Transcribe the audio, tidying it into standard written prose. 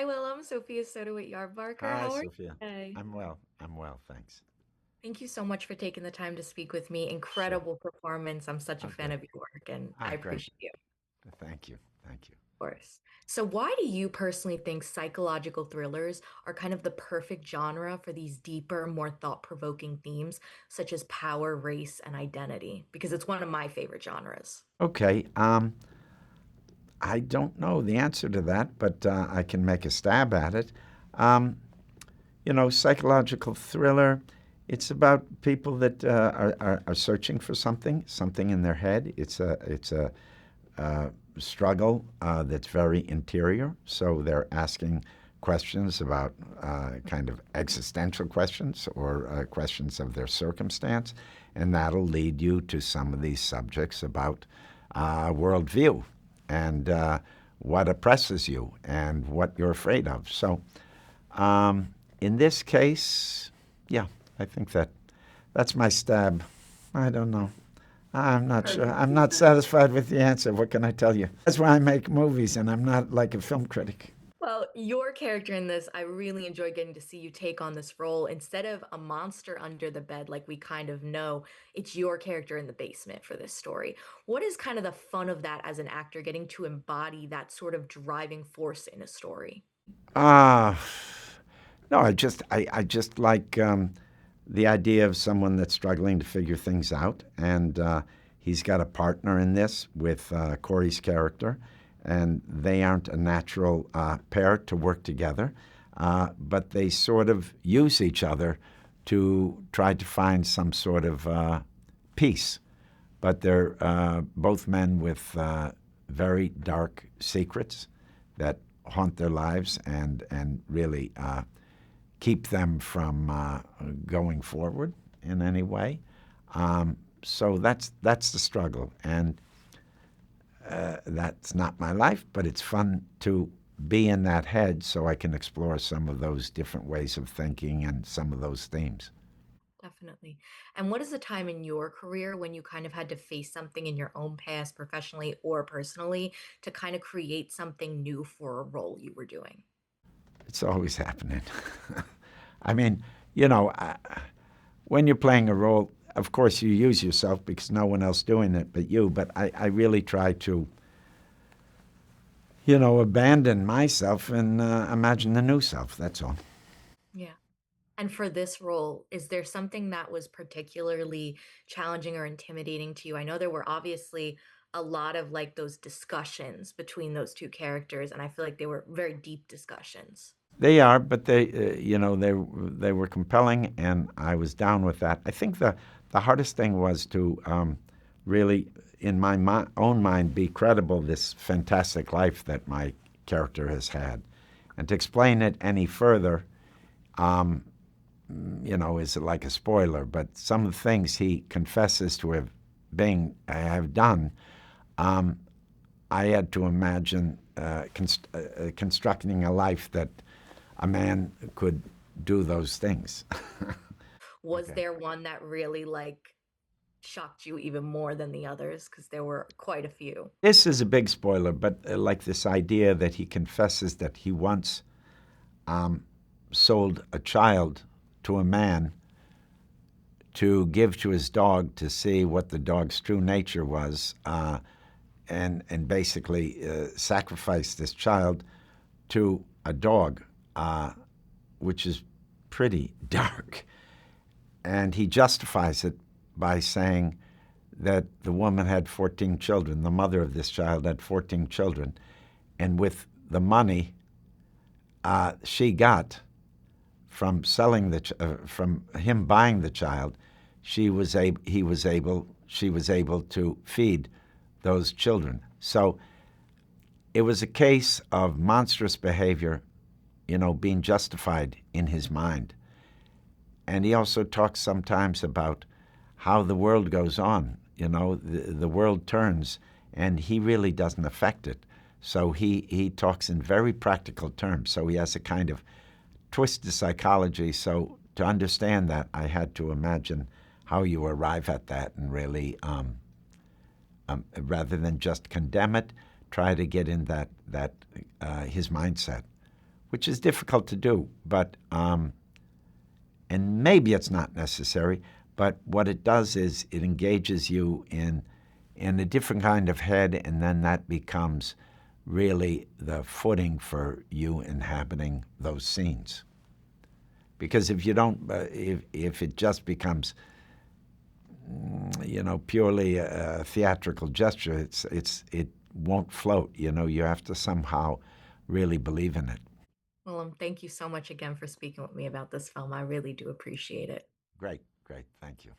Hi, Willem. Sophia Soto at Yardbarker. Hi, How are you Sophia. today? I'm well. I'm well, thanks. Thank you so much for taking the time to speak with me. Sure. Incredible performance. I'm such a Oh, fan good. of your work, and I Great. appreciate you, Thank you. Thank you. of course. So, why do you personally think psychological thrillers are kind of the perfect genre for these deeper, more thought-provoking themes, such as power, race, and identity? Because it's one of my favorite genres. Okay. I don't know the answer to that, but I can make a stab at it. Um, psychological thriller. It's about people that are searching for something in their head. It's a uh, struggle that's very interior. So they're asking questions about kind of existential questions or questions of their circumstance, and that'll lead you to some of these subjects about worldview and what oppresses you and what you're afraid of. So in this case, yeah, I think that's my stab. I don't know. I'm not sure. I'm not satisfied with the answer. What can I tell you? That's why I make movies, and I'm not like a film critic. Well, your character in this, I really enjoyed getting to see you take on this role. Instead of a monster under the bed, like we kind of know, it's your character in the basement for this story. What is kind of the fun of that as an actor, getting to embody that sort of driving force in a story? Ah, no, I just like the idea of someone that's struggling to figure things out, and he's got a partner in this with Corey's character, and they aren't a natural pair to work together, but they sort of use each other to try to find some sort of peace. But they're both men with very dark secrets that haunt their lives and really keep them from going forward in any way. So that's the struggle, and that's not my life, but it's fun to be in that head so I can explore some of those different ways of thinking and some of those themes. Definitely. And what is the time in your career when you kind of had to face something in your own past, professionally or personally, to kind of create something new for a role you were doing? It's always happening. I mean, you know, when you're playing a role, of course you use yourself because no one else doing it but you. But I really try to, abandon myself and imagine the new self. That's all. Yeah. And for this role, is there something that was particularly challenging or intimidating to you? I know there were obviously a lot of like those discussions between those two characters, and I feel like they were very deep discussions. They are, but they were compelling, and I was down with that. I think the hardest thing was to really, in my own mind, be credible this fantastic life that my character has had, and to explain it any further, is like a spoiler. But some of the things he confesses to have done, I had to imagine constructing a life that a man could do those things. Was Okay. there one that really like shocked you even more than the others? Because there were quite a few. This is a big spoiler, but like this idea that he confesses that he once sold a child to a man to give to his dog to see what the dog's true nature was, and basically sacrificed this child to a dog, which is pretty dark. And he justifies it by saying that the woman had 14 children, the mother of this child had 14 children, and with the money she got from from him buying the child, she was able to feed those children. So it was a case of monstrous behavior, being justified in his mind. And he also talks sometimes about how the world goes on. The world turns, and he really doesn't affect it. So he talks in very practical terms. So he has a kind of twisted psychology. So to understand that, I had to imagine how you arrive at that and really, rather than just condemn it, try to get in that his mindset, which is difficult to do, but and maybe it's not necessary, but what it does is it engages you in a different kind of head, and then that becomes really the footing for you inhabiting those scenes. Because if you don't, if it just becomes, purely a theatrical gesture, it won't float. You have to somehow really believe in it. Well, thank you so much again for speaking with me about this film. I really do appreciate it. Great, great, thank you.